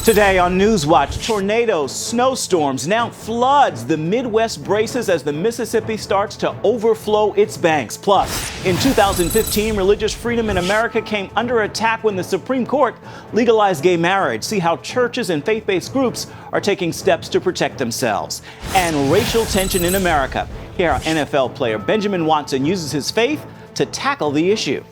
Today on NewsWatch, tornadoes, snowstorms, now floods. The Midwest braces as the Mississippi starts to overflow its banks. Plus, in 2015, religious freedom in America came under attack when the Supreme Court legalized gay marriage. See how churches and faith-based groups are taking steps to protect themselves. And racial tension in America. Here, NFL player Benjamin Watson uses his faith to tackle the issue.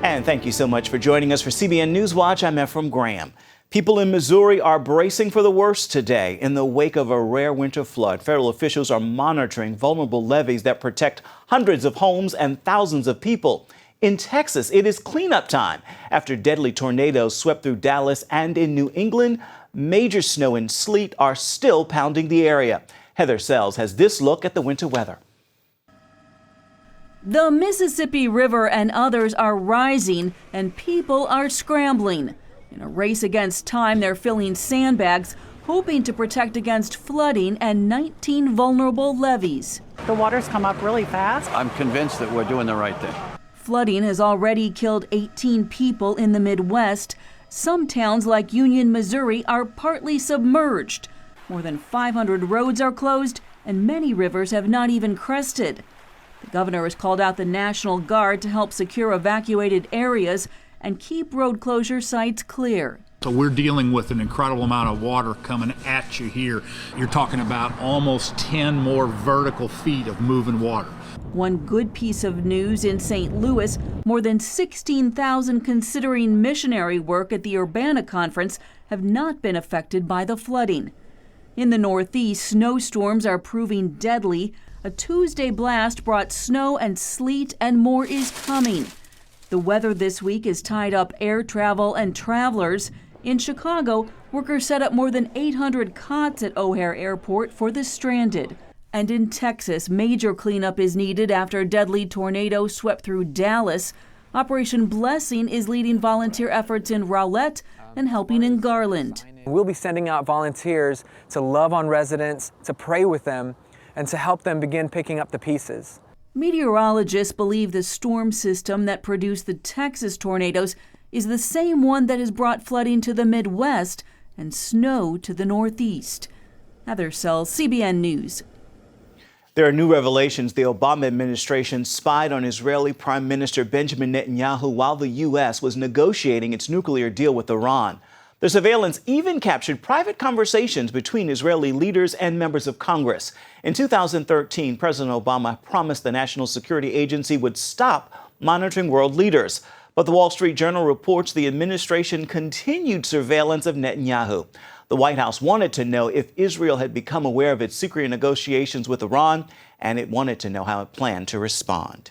And thank you so much for joining us for CBN NewsWatch. I'm Ephraim Graham. People in Missouri are bracing for the worst today in the wake of a rare winter flood. Federal officials are monitoring vulnerable levees that protect hundreds of homes and thousands of people. In Texas, it is cleanup time after deadly tornadoes swept through Dallas, and in New England, major snow and sleet are still pounding the area. Heather Sells has this look at the winter weather. The Mississippi River and others are rising, and people are scrambling. In a race against time, they're filling sandbags, hoping to protect against flooding and 19 vulnerable levees. The water's come up really fast. I'm convinced that we're doing the right thing. Flooding has already killed 18 people in the Midwest. Some towns like Union, Missouri are partly submerged. More than 500 roads are closed, and many rivers have not even crested. The governor has called out the National Guard to help secure evacuated areas and keep road closure sites clear. So we're dealing with an incredible amount of water coming at you here. You're talking about almost 10 more vertical feet of moving water. One good piece of news in St. Louis, more than 16,000 considering missionary work at the Urbana Conference have not been affected by the flooding. In the Northeast, snowstorms are proving deadly. A Tuesday blast brought snow and sleet, and more is coming. The weather this week has tied up air travel and travelers. In Chicago, workers set up more than 800 cots at O'Hare Airport for the stranded. And in Texas, major cleanup is needed after a deadly tornado swept through Dallas. Operation Blessing is leading volunteer efforts in Rowlett and helping in Garland. We'll be sending out volunteers to love on residents, to pray with them, and to help them begin picking up the pieces. Meteorologists believe the storm system that produced the Texas tornadoes is the same one that has brought flooding to the Midwest and snow to the Northeast. Heather Sells, CBN News. There are new revelations. The Obama administration spied on Israeli Prime Minister Benjamin Netanyahu while the U.S. was negotiating its nuclear deal with Iran. The surveillance even captured private conversations between Israeli leaders and members of Congress. In 2013, President Obama promised the National Security Agency would stop monitoring world leaders. But the Wall Street Journal reports the administration continued surveillance of Netanyahu. The White House wanted to know if Israel had become aware of its secret negotiations with Iran, and it wanted to know how it planned to respond.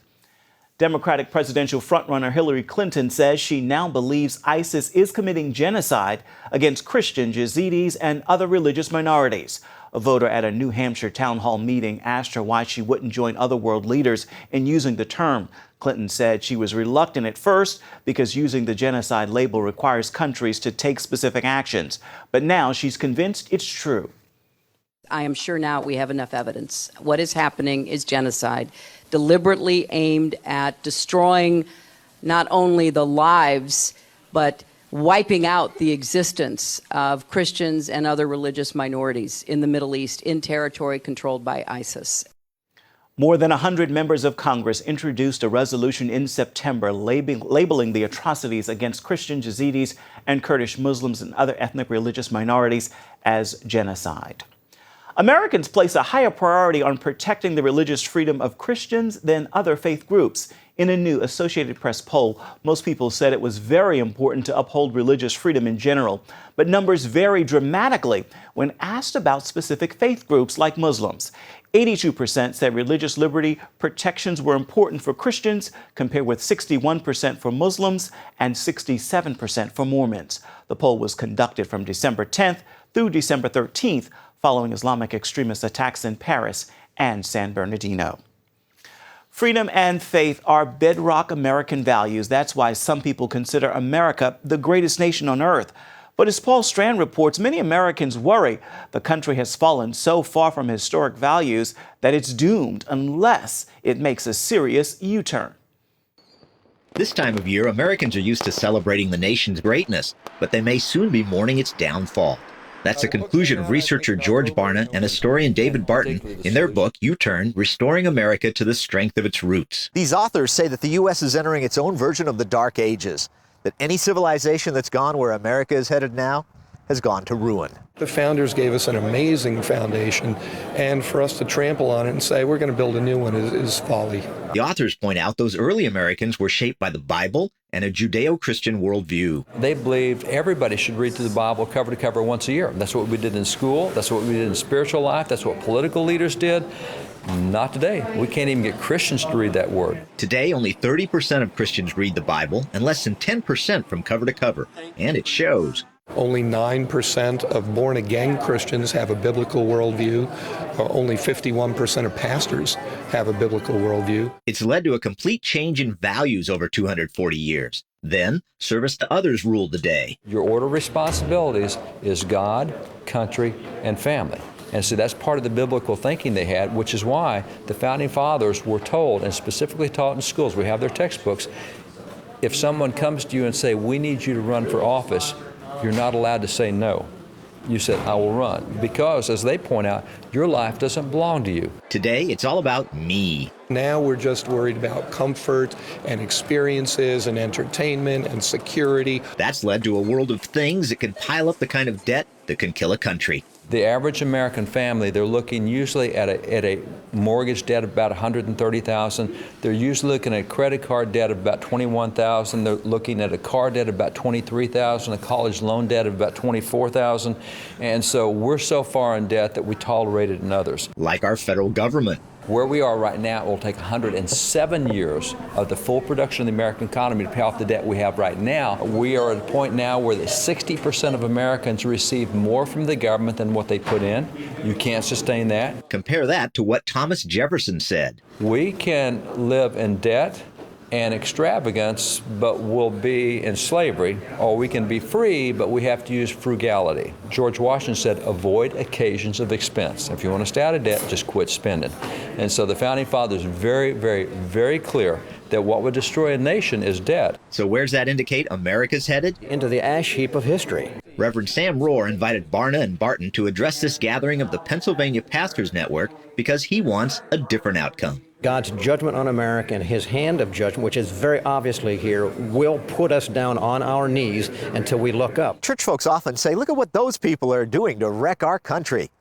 Democratic presidential frontrunner Hillary Clinton says she now believes ISIS is committing genocide against Christians, Yazidis, and other religious minorities. A voter at a New Hampshire town hall meeting asked her why she wouldn't join other world leaders in using the term. Clinton said she was reluctant at first because using the genocide label requires countries to take specific actions. But now she's convinced it's true. I am sure now we have enough evidence. What is happening is genocide, deliberately aimed at destroying not only the lives, but wiping out the existence of Christians and other religious minorities in the Middle East in territory controlled by ISIS. More than 100 members of Congress introduced a resolution in September labeling the atrocities against Christians, Yazidis, and Kurdish Muslims and other ethnic religious minorities as genocide. Americans place a higher priority on protecting the religious freedom of Christians than other faith groups. In a new Associated Press poll, most people said it was very important to uphold religious freedom in general, but numbers vary dramatically when asked about specific faith groups like Muslims. 82% said religious liberty protections were important for Christians, compared with 61% for Muslims and 67% for Mormons. The poll was conducted from December 10th through December 13th, following Islamic extremist attacks in Paris and San Bernardino. Freedom and faith are bedrock American values. That's why some people consider America the greatest nation on earth. But as Paul Strand reports, many Americans worry the country has fallen so far from historic values that it's doomed unless it makes a serious U-turn. This time of year, Americans are used to celebrating the nation's greatness, but they may soon be mourning its downfall. That's the conclusion of researcher George Barna and historian David Barton in their book, U-Turn, Restoring America to the Strength of Its Roots. These authors say that the U.S. is entering its own version of the Dark Ages, that any civilization that's gone where America is headed now has gone to ruin. The founders gave us an amazing foundation, and for us to trample on it and say we're going to build a new one is folly. The authors point out those early Americans were shaped by the Bible and a Judeo-Christian worldview. They believed everybody should read through the Bible cover to cover once a year. That's what we did in school. That's what we did in spiritual life. That's what political leaders did. Not today. We can't even get Christians to read that word. Today, only 30% of Christians read the Bible and less than 10% from cover to cover. And it shows. Only 9% of born-again Christians have a biblical worldview. Only 51% of pastors have a biblical worldview. It's led to a complete change in values over 240 years. Then, service to others ruled the day. Your order of responsibilities is God, country, and family. And so that's part of the biblical thinking they had, which is why the Founding Fathers were told, and specifically taught in schools, we have their textbooks, if someone comes to you and say, we need you to run for office, you're not allowed to say no. You said, I will run. Because, as they point out, your life doesn't belong to you. Today, it's all about me. Now we're just worried about comfort and experiences and entertainment and security. That's led to a world of things that can pile up the kind of debt that can kill a country. The average American family, they're looking usually at a mortgage debt of about $130,000. They're usually looking at a credit card debt of about $21,000. They're looking at a car debt of about $23,000, a college loan debt of about $24,000. And so we're so far in debt that we tolerate it in others. Like our federal government. Where we are right now, it will take 107 years of the full production of the American economy to pay off the debt we have right now. We are at a point now where 60% of Americans receive more from the government than what they put in. You can't sustain that. Compare that to what Thomas Jefferson said. We can live in debt and extravagance, but we'll be in slavery, or we can be free, but we have to use frugality. George Washington said, avoid occasions of expense. If you want to stay out of debt, just quit spending. And so the Founding Fathers are very, very, very clear that what would destroy a nation is debt. So where's that indicate America's headed? Into the ash heap of history. Reverend Sam Rohr invited Barna and Barton to address this gathering of the Pennsylvania Pastors Network because he wants a different outcome. God's judgment on America and his hand of judgment, which is very obviously here, will put us down on our knees until we look up. Church folks often say, look at what those people are doing to wreck our country.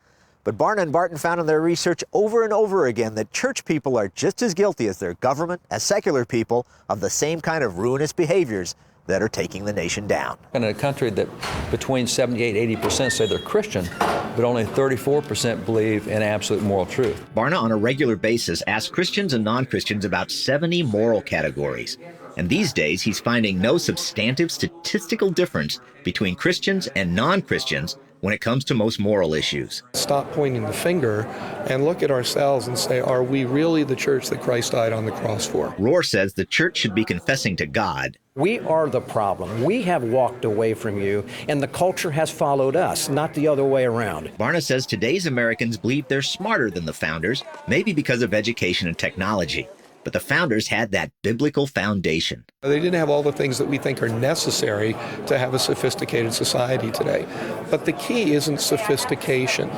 But Barna and Barton found in their research over and over again that church people are just as guilty as their government, as secular people, of the same kind of ruinous behaviors that are taking the nation down. In a country that between 78–80% say they're Christian, but only 34% believe in absolute moral truth. Barna on a regular basis asks Christians and non-Christians about 70 moral categories. And these days, he's finding no substantive statistical difference between Christians and non-Christians when it comes to most moral issues. Stop pointing the finger and look at ourselves and say, are we really the church that Christ died on the cross for? Rohr says the church should be confessing to God. We are the problem. We have walked away from you, and the culture has followed us, not the other way around. Barna says today's Americans believe they're smarter than the founders, maybe because of education and technology. But the founders had that biblical foundation. They didn't have all the things that we think are necessary to have a sophisticated society today. But the key isn't sophistication.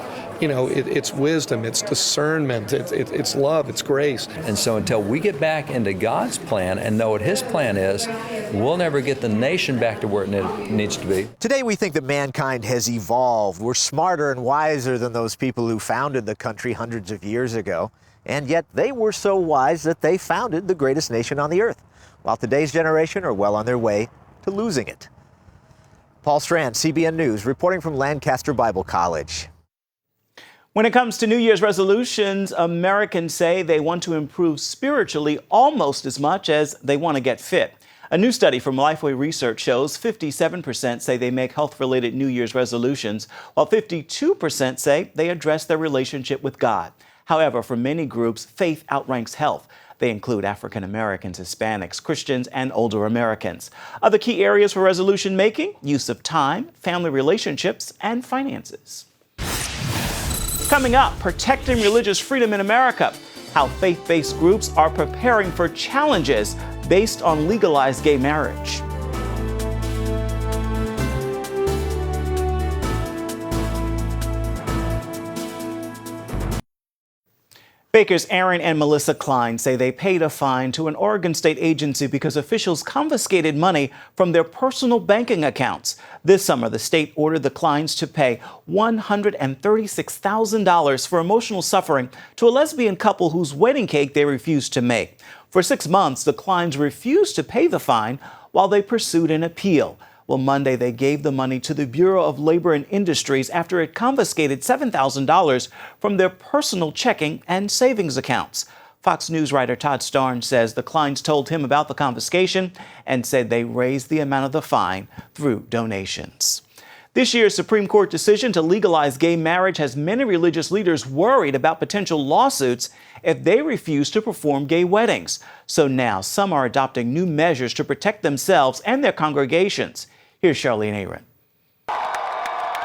You know, it's wisdom, it's discernment, it's love, it's grace. And so until we get back into God's plan and know what his plan is, we'll never get the nation back to where it needs to be. Today we think that mankind has evolved. We're smarter and wiser than those people who founded the country hundreds of years ago. And yet they were so wise that they founded the greatest nation on the earth, while today's generation are well on their way to losing it. Paul Strand, CBN News, reporting from Lancaster Bible College. When it comes to New Year's resolutions, Americans say they want to improve spiritually almost as much as they want to get fit. A new study from Lifeway Research shows 57% say they make health-related New Year's resolutions, while 52% say they address their relationship with God. However, for many groups, faith outranks health. They include African Americans, Hispanics, Christians, and older Americans. Other key areas for resolution making: use of time, family relationships, and finances. Coming up, protecting religious freedom in America. how faith-based groups are preparing for challenges based on legalized gay marriage. Bakers Aaron and Melissa Klein say they paid a fine to an Oregon state agency because officials confiscated money from their personal banking accounts. This summer, the state ordered the Kleins to pay $136,000 for emotional suffering to a lesbian couple whose wedding cake they refused to make. For 6 months, the Kleins refused to pay the fine while they pursued an appeal. Well, Monday, they gave the money to the Bureau of Labor and Industries after it confiscated $7,000 from their personal checking and savings accounts. Fox News writer Todd Starnes says the Kleins told him about the confiscation and said they raised the amount of the fine through donations. This year's Supreme Court decision to legalize gay marriage has many religious leaders worried about potential lawsuits if they refuse to perform gay weddings. So now some are adopting new measures to protect themselves and their congregations. Here's Charlene Aaron.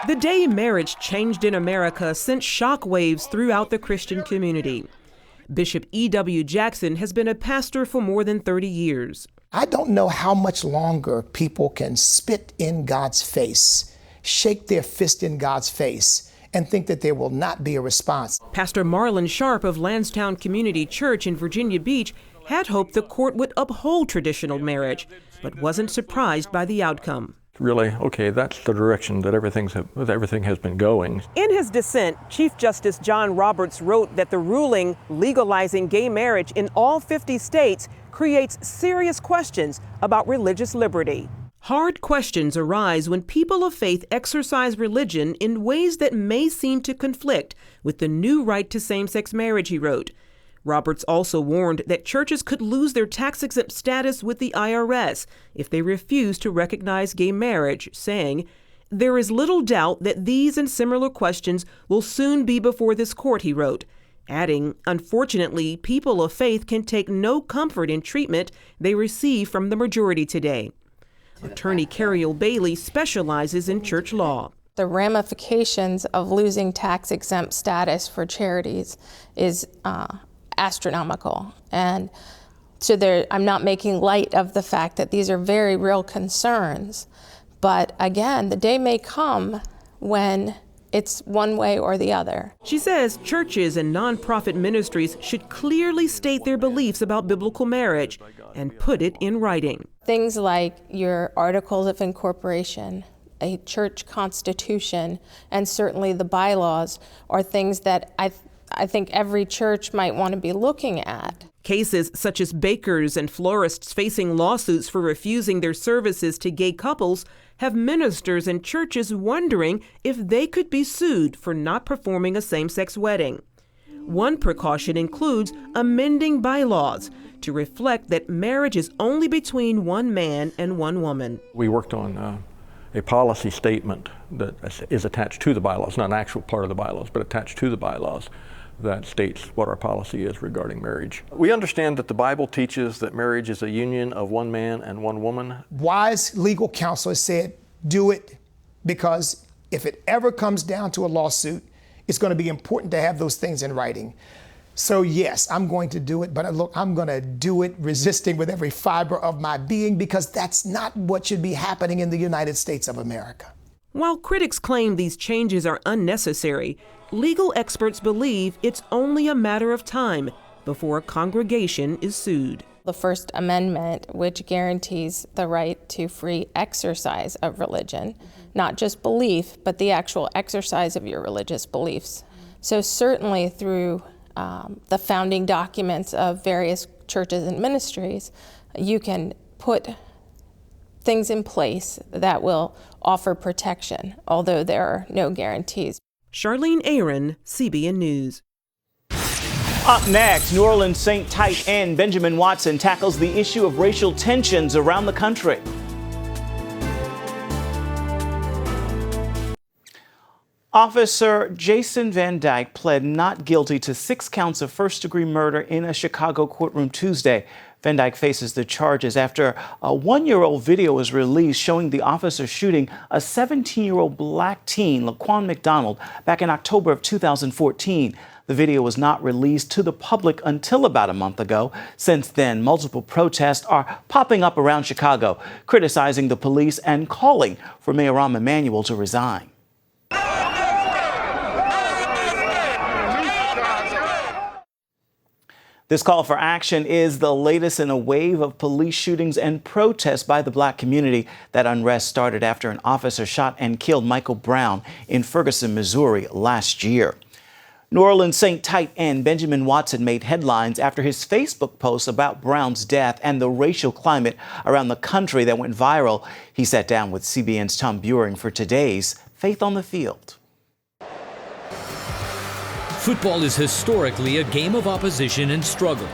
The day marriage changed in America sent shockwaves throughout the Christian community. Bishop E.W. Jackson has been a pastor for more than 30 years. I don't know how much longer people can spit in God's face, shake their fist in God's face, and think that there will not be a response. Pastor Marlon Sharp of Lansdowne Community Church in Virginia Beach had hoped the court would uphold traditional marriage, but wasn't surprised by the outcome. Really, okay, that's the direction that everything has been going. In his dissent, Chief Justice John Roberts wrote that the ruling legalizing gay marriage in all 50 states creates serious questions about religious liberty. Hard questions arise when people of faith exercise religion in ways that may seem to conflict with the new right to same-sex marriage, he wrote. Roberts also warned that churches could lose their tax-exempt status with the IRS if they refuse to recognize gay marriage, saying, "There is little doubt that these and similar questions will soon be before this court," he wrote, adding, "Unfortunately, people of faith can take no comfort in treatment they receive from the majority today." Attorney Carriel Bailey specializes in church law. The ramifications of losing tax-exempt status for charities is astronomical. And so I'm not making light of the fact that these are very real concerns. But again, the day may come when it's one way or the other. She says churches and nonprofit ministries should clearly state their beliefs about biblical marriage and put it in writing. Things like your articles of incorporation, a church constitution, and certainly the bylaws are things that I think every church might want to be looking at. Cases such as bakers and florists facing lawsuits for refusing their services to gay couples have ministers and churches wondering if they could be sued for not performing a same-sex wedding. One precaution includes amending bylaws to reflect that marriage is only between one man and one woman. We worked on a policy statement that is attached to the bylaws, not an actual part of the bylaws, but attached to the bylaws, that states what our policy is regarding marriage. We understand that the Bible teaches that marriage is a union of one man and one woman. Wise legal counsel has said, do it, because if it ever comes down to a lawsuit, it's going to be important to have those things in writing. So yes, I'm going to do it, but look, I'm going to do it resisting with every fiber of my being, because that's not what should be happening in the United States of America. While critics claim these changes are unnecessary, legal experts believe it's only a matter of time before a congregation is sued. The First Amendment, which guarantees the right to free exercise of religion, not just belief, but the actual exercise of your religious beliefs. So certainly through the founding documents of various churches and ministries, you can put things in place that will offer protection, although there are no guarantees. Charlene Aaron, CBN News. Up next, New Orleans Saint tight end Benjamin Watson tackles the issue of racial tensions around the country. Officer Jason Van Dyke pled not guilty to 6 counts of first-degree murder in a Chicago courtroom Tuesday. Van Dyke faces the charges after a 1-year-old video was released showing the officer shooting a 17-year-old black teen, Laquan McDonald, back in October of 2014. The video was not released to the public until about a month ago. Since then, multiple protests are popping up around Chicago, criticizing the police and calling for Mayor Rahm Emanuel to resign. This call for action is the latest in a wave of police shootings and protests by the Black community. That unrest started after an officer shot and killed Michael Brown in Ferguson, Missouri last year. New Orleans Saint tight end Benjamin Watson made headlines after his Facebook post about Brown's death and the racial climate around the country that went viral. He sat down with CBN's Tom Buring for today's Faith on the Field. Football is historically a game of opposition and struggle,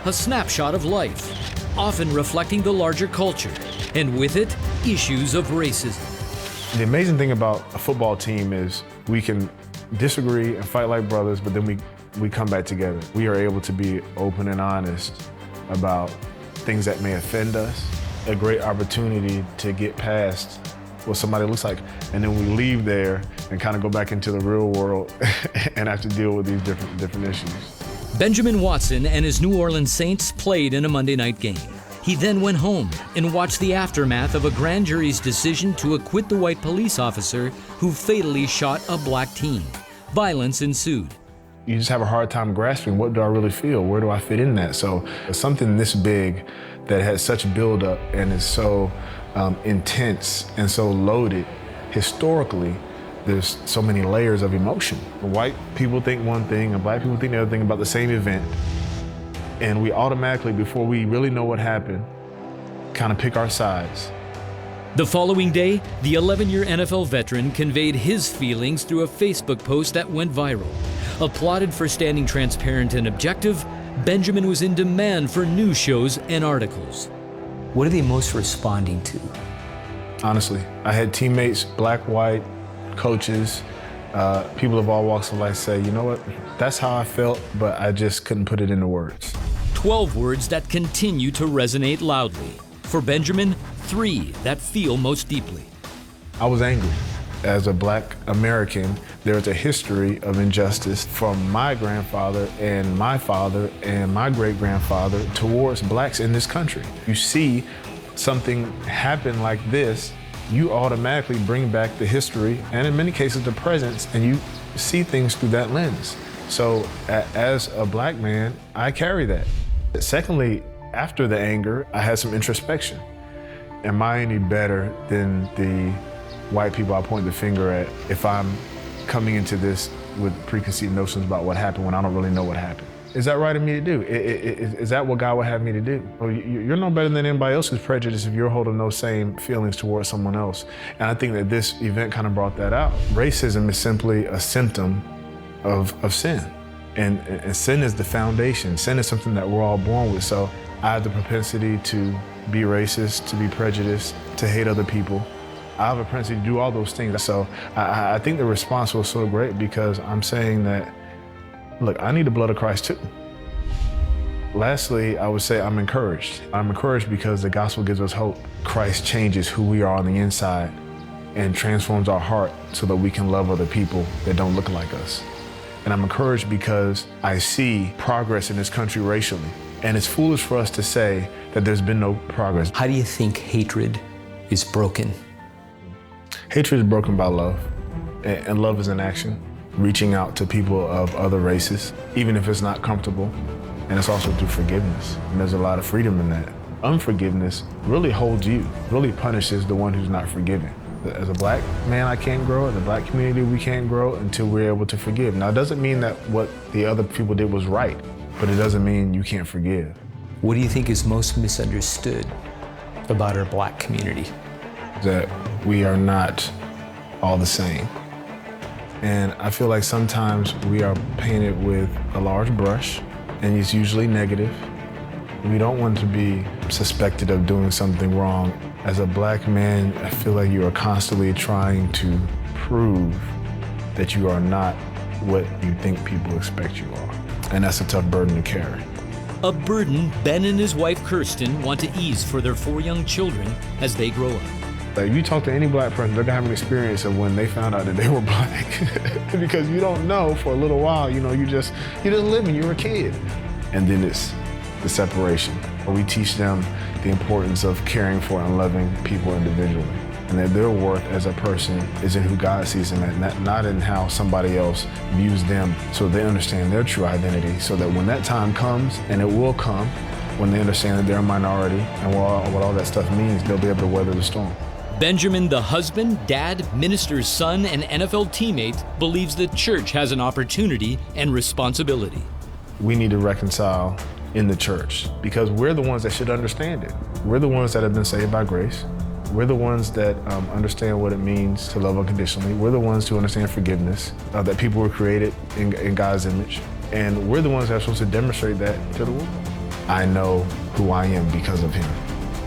a snapshot of life, often reflecting the larger culture, and with it, issues of racism. The amazing thing about a football team is we can disagree and fight like brothers, but then we come back together. We are able to be open and honest about things that may offend us, a great opportunity to get past what somebody looks like, and then we leave there and kind of go back into the real world and have to deal with these different issues. Benjamin Watson and his New Orleans Saints played in a Monday night game. He then went home and watched the aftermath of a grand jury's decision to acquit the white police officer who fatally shot a black teen. Violence ensued. You just have a hard time grasping, what do I really feel? Where do I fit in that? So something this big that has such buildup and is so intense and so loaded, historically, there's so many layers of emotion. White people think one thing and black people think the other thing about the same event. And we automatically, before we really know what happened, kind of pick our sides. The following day, the 11-year NFL veteran conveyed his feelings through a Facebook post that went viral. Applauded for standing transparent and objective, Benjamin was in demand for news shows and articles. What are they most responding to? Honestly, I had teammates, black, white, coaches, people of all walks of life say, you know what, that's how I felt, but I just couldn't put it into words. 12 words that continue to resonate loudly. For Benjamin, 3 that feel most deeply. I was angry. As a black American, there is a history of injustice from my grandfather and my father and my great-grandfather towards blacks in this country. You see something happen like this, you automatically bring back the history and in many cases the presence, and you see things through that lens. So as a black man, I carry that. Secondly, after the anger, I had some introspection. Am I any better than the white people I point the finger at if I'm coming into this with preconceived notions about what happened when I don't really know what happened? Is that right of me to do? Is that what God would have me to do? Well, you're no better than anybody else who's prejudiced if you're holding those same feelings towards someone else. And I think that this event kind of brought that out. Racism is simply a symptom of sin. And sin is the foundation. Sin is something that we're all born with. So I have the propensity to be racist, to be prejudiced, to hate other people. I have a propensity to do all those things. So I think the response was so great because I'm saying that, look, I need the blood of Christ too. Lastly, I would say I'm encouraged. I'm encouraged because the gospel gives us hope. Christ changes who we are on the inside and transforms our heart so that we can love other people that don't look like us. And I'm encouraged because I see progress in this country racially. And it's foolish for us to say that there's been no progress. How do you think hatred is broken? Hatred is broken by love, and love is an action. Reaching out to people of other races, even if it's not comfortable. And it's also through forgiveness. And there's a lot of freedom in that. Unforgiveness really holds you, really punishes the one who's not forgiving. As a black man, I can't grow. As a black community, we can't grow until we're able to forgive. Now, it doesn't mean that what the other people did was right, but it doesn't mean you can't forgive. What do you think is most misunderstood about our black community? That we are not all the same. And I feel like sometimes we are painted with a large brush, and it's usually negative. We don't want to be suspected of doing something wrong. As a black man, I feel like you are constantly trying to prove that you are not what you think people expect you are. And that's a tough burden to carry. A burden Ben and his wife Kirsten want to ease for their 4 young children as they grow up. Like, if you talk to any black person, they're gonna have an experience of when they found out that they were black. Because you don't know for a little while, you just living, you're a kid. And then it's the separation. We teach them the importance of caring for and loving people individually. And that their worth as a person is in who God sees them at, not in how somebody else views them, so they understand their true identity, so that when that time comes, and it will come, when they understand that they're a minority and what all that stuff means, they'll be able to weather the storm. Benjamin, the husband, dad, minister's son, and NFL teammate, believes the church has an opportunity and responsibility. We need to reconcile in the church because we're the ones that should understand it. We're the ones that have been saved by grace. We're the ones that understand what it means to love unconditionally. We're the ones who understand forgiveness, that people were created in God's image. And we're the ones that are supposed to demonstrate that to the world. I know who I am because of him.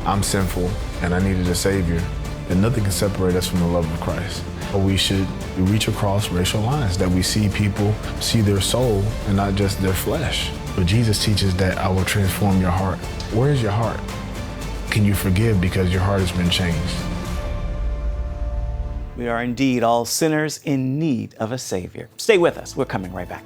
I'm sinful and I needed a savior. And nothing can separate us from the love of Christ. We should reach across racial lines, that we see people see their soul and not just their flesh. But Jesus teaches that I will transform your heart. Where is your heart? Can you forgive because your heart has been changed? We are indeed all sinners in need of a Savior. Stay with us. We're coming right back.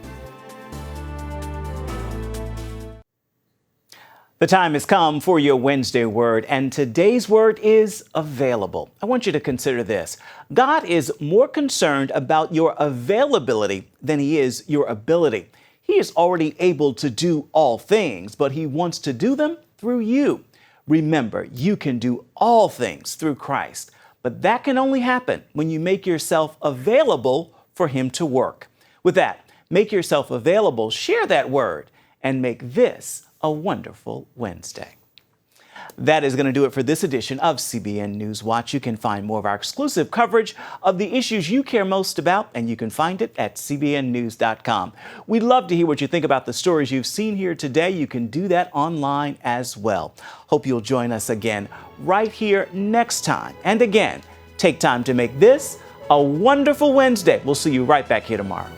The time has come for your Wednesday word, and today's word is available. I want you to consider this. God is more concerned about your availability than he is your ability. He is already able to do all things, but he wants to do them through you. Remember, you can do all things through Christ, but that can only happen when you make yourself available for him to work. With that, make yourself available, share that word, and make this a wonderful Wednesday. That is going to do it for this edition of CBN NewsWatch. You can find more of our exclusive coverage of the issues you care most about, and you can find it at cbnnews.com. We'd love to hear what you think about the stories you've seen here today. You can do that online as well. Hope you'll join us again right here next time. And again, take time to make this a wonderful Wednesday. We'll see you right back here tomorrow.